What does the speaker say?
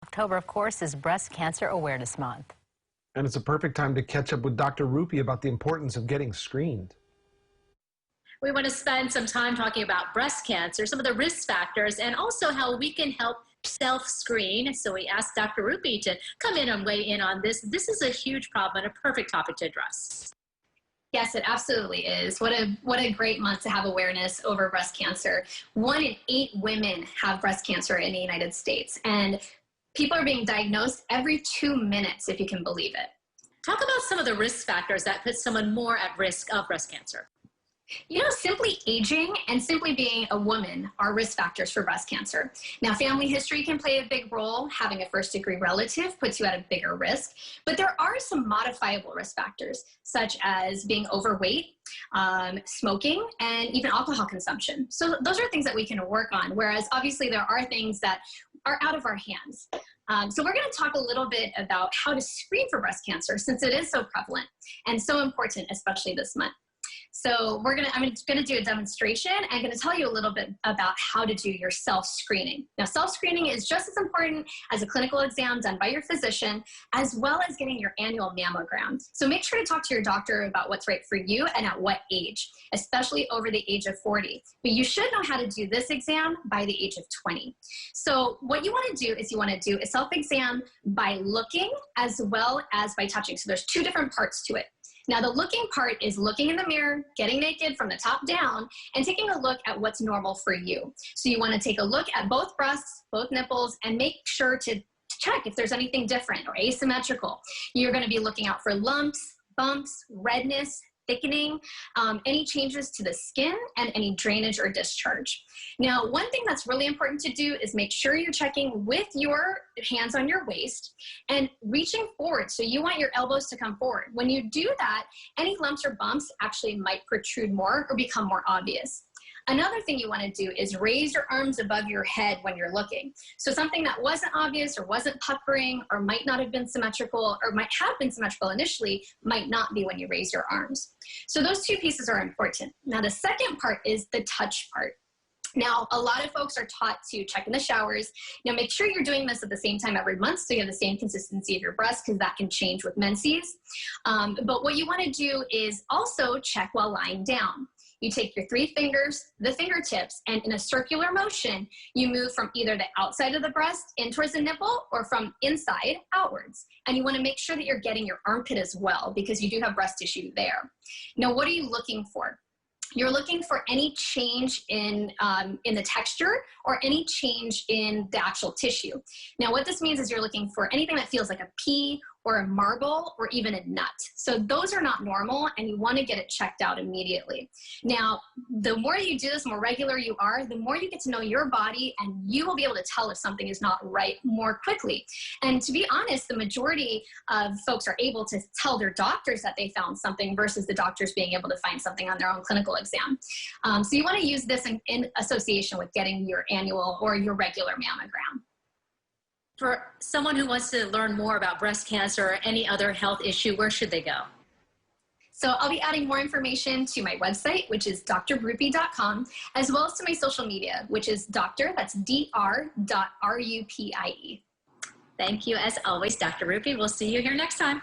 October, of course, is Breast Cancer Awareness Month. And it's a perfect time to catch up with Dr. Rupy about the importance of getting screened. We want to spend some time talking about breast cancer, some of the risk factors, and also how we can help self-screen. So we asked Dr. Rupy to come in and weigh in on this. This is a huge problem and a perfect topic to address. Yes, it absolutely is. What a great month to have awareness over breast cancer. 1 in 8 women have breast cancer in the United States, and people are being diagnosed every 2 minutes, if you can believe it. Talk about some of the risk factors that put someone more at risk of breast cancer. You know, simply aging and simply being a woman are risk factors for breast cancer. Now, family history can play a big role. Having a first-degree relative puts you at a bigger risk. But there are some modifiable risk factors, such as being overweight, smoking, and even alcohol consumption. So those are things that we can work on, whereas obviously there are things that are out of our hands. So we're going to talk a little bit about how to screen for breast cancer, since it is so prevalent and so important, especially this month. So I'm going to do a demonstration and I'm going to tell you a little bit about how to do your self-screening. Now, self-screening is just as important as a clinical exam done by your physician, as well as getting your annual mammogram. So make sure to talk to your doctor about what's right for you and at what age, especially over the age of 40. But you should know how to do this exam by the age of 20. So what you want to do is you want to do a self-exam by looking as well as by touching. So there's 2 different parts to it. Now, the looking part is looking in the mirror, getting naked from the top down, and taking a look at what's normal for you. So you want to take a look at both breasts, both nipples, and make sure to check if there's anything different or asymmetrical. You're going to be looking out for lumps, bumps, redness, thickening, any changes to the skin, and any drainage or discharge. Now, one thing that's really important to do is make sure you're checking with your hands on your waist and reaching forward. So you want your elbows to come forward. When you do that, any lumps or bumps actually might protrude more or become more obvious. Another thing you want to do is raise your arms above your head when you're looking. So something that wasn't obvious or wasn't puckering or might not have been symmetrical or might have been symmetrical initially might not be when you raise your arms. So those 2 pieces are important. Now, the second part is the touch part. Now, a lot of folks are taught to check in the showers. Now, make sure you're doing this at the same time every month so you have the same consistency of your breast, because that can change with menses. But what you want to do is also check while lying down. You take your 3 fingers, the fingertips, and in a circular motion, you move from either the outside of the breast in towards the nipple or from inside outwards. And you want to make sure that you're getting your armpit as well, because you do have breast tissue there. Now, what are you looking for? You're looking for any change in the texture or any change in the actual tissue. Now, what this means is you're looking for anything that feels like a pea or a marble or even a nut. So those are not normal, and you want to get it checked out immediately. Now, the more you do this, more regular you are, the more you get to know your body, and you will be able to tell if something is not right more quickly. And to be honest, the majority of folks are able to tell their doctors that they found something versus the doctors being able to find something on their own clinical exam. So you want to use this in association with getting your annual or your regular mammogram. For someone who wants to learn more about breast cancer or any other health issue, where should they go? So I'll be adding more information to my website, which is drrupy.com, as well as to my social media, which is that's dr.rupie. Thank you, as always, Dr. Rupy. We'll see you here next time.